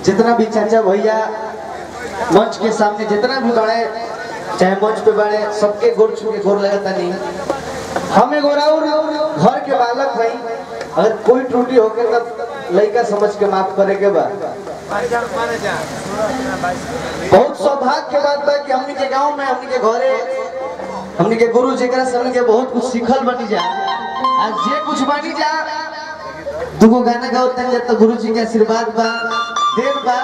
जितना भी चाचा भैया मंच के सामने जितना भी बड़े चाहे मंच पे बड़े सबके गोर छू के गोर लगता नहीं। हमें गोराउर घर के बालक भाई अगर कोई त्रुटि होके तब लड़का समझ के माफ करे के बाद बहुत सौभाग्य के बात है कि हमने के गांव में हमने के घरे हमने के गुरु जेकरा से हमने के बहुत कुछ सीखल बनी जा आज जे कुछ बनी जा दुगो गाना गाओ तो गुरु जी के आशीर्वाद बा देव बा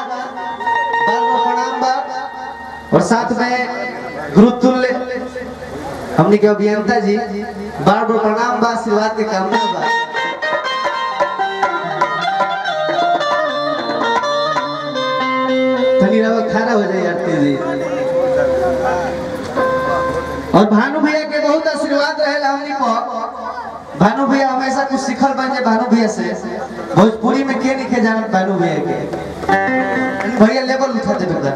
बार प्रणाम बा और साथ में गुरु तुल्य हमने के अभियंता जी बार प्रणाम बा आशीर्वाद के कामना बा। खाना हो जाए आरती जी और भानु भैया के बहुत आशीर्वाद रहेला हमनी को। भानु भैया हमेशा कुछ सीखल बन जाए भानु भैया से भोजपुरी में के नहीं जानत भानु भैया के भैया लेवल उठा दे बेटा।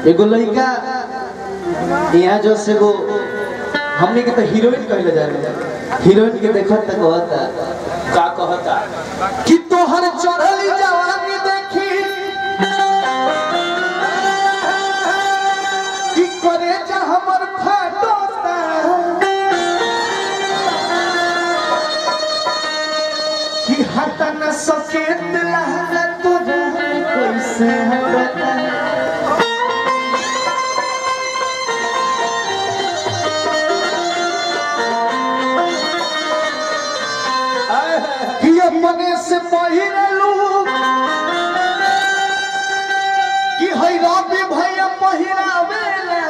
एगो लड़का यहाँ जो से वो हमने के तो हीरोइन कहले जा रहे हीरोइन के देखत तक कहता का कहता कि तोहर चढ़ली जवानी देखी कि करे जा हमर फाटोता कि हटा न सके दिलहना तुझे कैसे हटता मने से पहिरलू कि हई रवि भैया पहिरावेला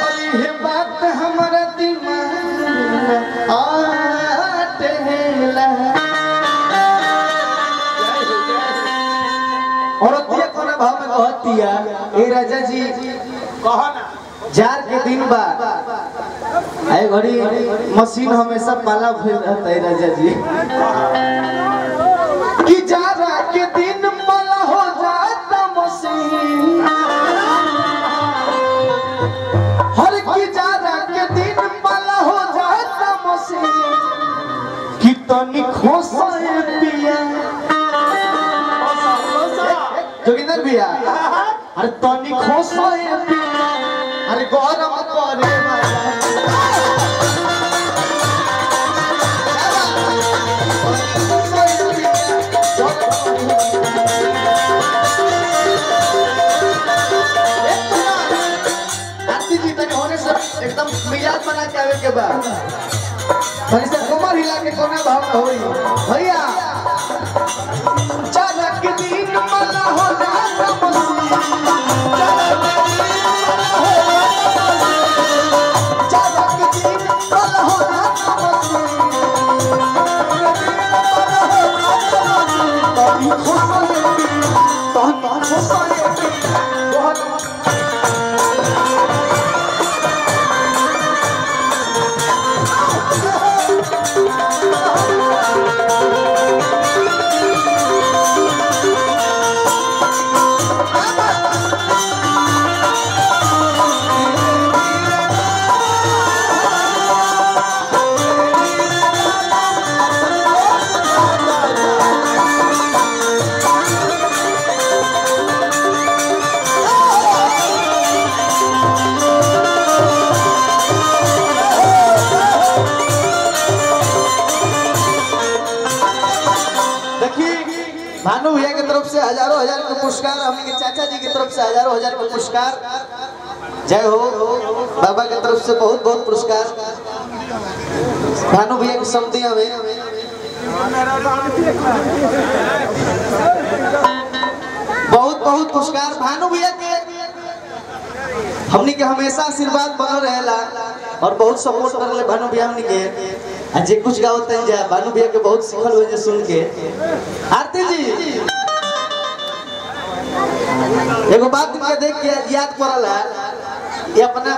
अरे हे बात हमारा दिमाग आटेला और दिया कोना भाव में कहतिया ए राजा जी कहो ना जार के दिन बाद आए घड़ी मशीन हमेशा पाला भइल रहता है राजा जी कि जारा के दिन पाला हो जाता मशीन हर की जारा के दिन पाला हो जाता मशीन कि तनी खोसे पिया जोगिंदर भैया अरे तनी खोसे पिया अरे गौरव करे एकदम मिजाज बना के आवे के बाद थोड़ी सा कमर हिला के कोना भाव में होई भैया चालक के दिन मना हो जाता चालक के दिन मना हो जाता भानु भैया की तरफ से हजारों हजार का पुरस्कार हमने के चाचा जी की तरफ से हजारों हजार का पुरस्कार जय हो बाबा की तरफ से बहुत बहुत पुरस्कार भानु भैया की समितियां में बहुत बहुत पुरस्कार भानु भैया के हमने के हमेशा आशीर्वाद बनल रहेला और बहुत सपोर्ट करले भानु भैया हमने के आज कुछ गावत हैं जा भानु भैया के बहुत सिखल हो जे सुन के आरती जी एगो बात के देख के याद पड़ल है ये अपना